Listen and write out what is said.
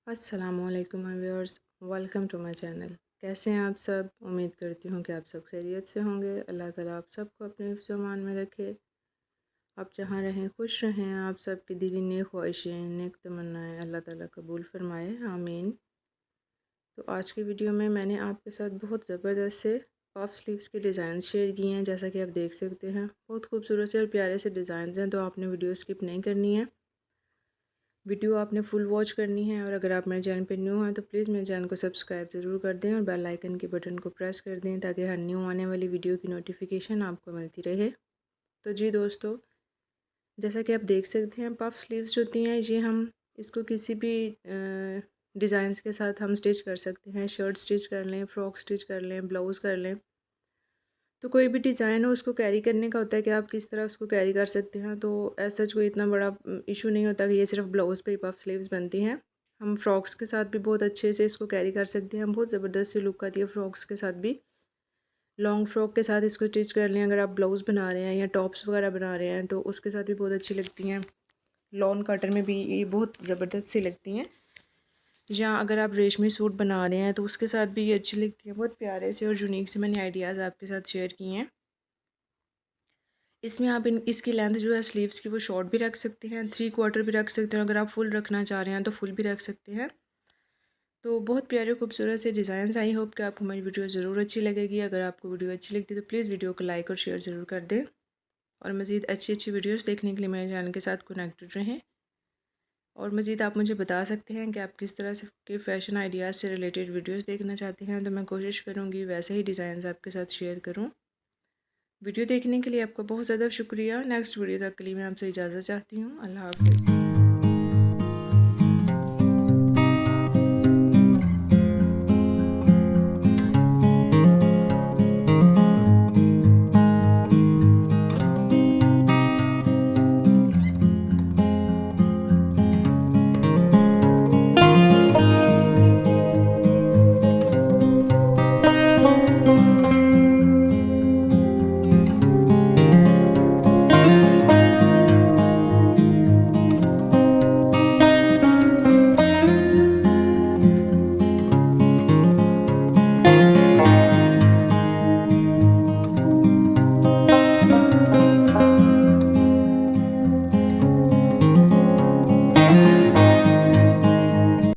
अस्सलामुअलैकुम my viewers, welcome to my channel. कैसे हैं आप सब? उम्मीद करती हूँ कि आप सब खैरियत से होंगे। अल्लाह ताला आप सबको अपने हिफ्ज़-ओ-अमान में रखे। आप जहाँ रहें खुश रहें। आप सब की दिली नेक ख्वाहिशें, नेक तमन्नाएँ अल्लाह ताला कबूल फ़रमाए, आमीन। तो आज की वीडियो में मैंने आपके साथ बहुत ज़बरदस्त से पफ स्लीव्स के डिज़ाइन शेयर किए हैं। जैसा कि आप देख सकते हैं, बहुत खूबसूरत से और प्यारे से डिज़ाइन हैं, तो आपने वीडियो स्किप नहीं करनी है। वीडियो आपने फुल वॉच करनी है। और अगर आप मेरे चैनल पे न्यू हैं तो प्लीज़ मेरे चैनल को सब्सक्राइब ज़रूर कर दें और बेल आइकन के बटन को प्रेस कर दें, ताकि हर न्यू आने वाली वीडियो की नोटिफिकेशन आपको मिलती रहे। तो जी दोस्तों, जैसा कि आप देख सकते हैं, पफ स्लीव्स जो होती हैं ये हम इसको किसी भी डिज़ाइंस के साथ हम स्टिच कर सकते हैं। शर्ट स्टिच कर लें, फ़्रॉक स्टिच कर लें, ब्लाउज़ कर लें। तो कोई भी डिज़ाइन हो, उसको कैरी करने का होता है कि आप किस तरह उसको कैरी कर सकते हैं। तो ऐसा कोई इतना बड़ा इशू नहीं होता कि ये सिर्फ ब्लाउज़ पे ही पफ स्लीव्स बनती हैं। हम फ्रॉक्स के साथ भी बहुत अच्छे से इसको कैरी कर सकते हैं। बहुत ज़बरदस्त सी लुक आती है फ्रॉक्स के साथ भी। लॉन्ग फ्रॉक के साथ इसको स्टिच कर लें। अगर आप ब्लाउज़ बना रहे हैं या टॉप्स वगैरह बना रहे हैं तो उसके साथ भी बहुत अच्छी लगती हैं। लॉन कॉटन में भी ये बहुत ज़बरदस्त सी लगती हैं। या अगर आप रेशमी सूट बना रहे हैं तो उसके साथ भी ये अच्छी लगती है। बहुत प्यारे से और यूनिक से मैंने आइडियाज़ आपके साथ शेयर किए हैं। इसमें आप इसकी लेंथ जो है स्लीव्स की वो शॉर्ट भी रख सकते हैं, 3/4 भी रख सकते हैं। अगर आप फुल रखना चाह रहे हैं तो फुल भी रख सकते हैं। तो बहुत प्यारे खूबसूरत से डिज़ाइन। आई होप कि आपको हमारी वीडियो ज़रूर अच्छी लगेगी। अगर आपको वीडियो अच्छी लगती है तो प्लीज़ वीडियो को लाइक और शेयर ज़रूर कर दें। और मज़ीद अच्छी अच्छी वीडियोज़ देखने के लिए मेरे चैनल के साथ कनेक्टेड रहें। और मज़ीद आप मुझे बता सकते हैं कि आप किस तरह से के फ़ैशन आइडियाज़ से रिलेटेड वीडियोज़ देखना चाहते हैं, तो मैं कोशिश करूँगी वैसे ही डिज़ाइन आपके साथ शेयर करूँ। वीडियो देखने के लिए आपका बहुत ज़्यादा शुक्रिया। नेक्स्ट वीडियो तक के लिए मैं आपसे इजाज़त चाहती हूँ। अल्लाह हाफ़िज़।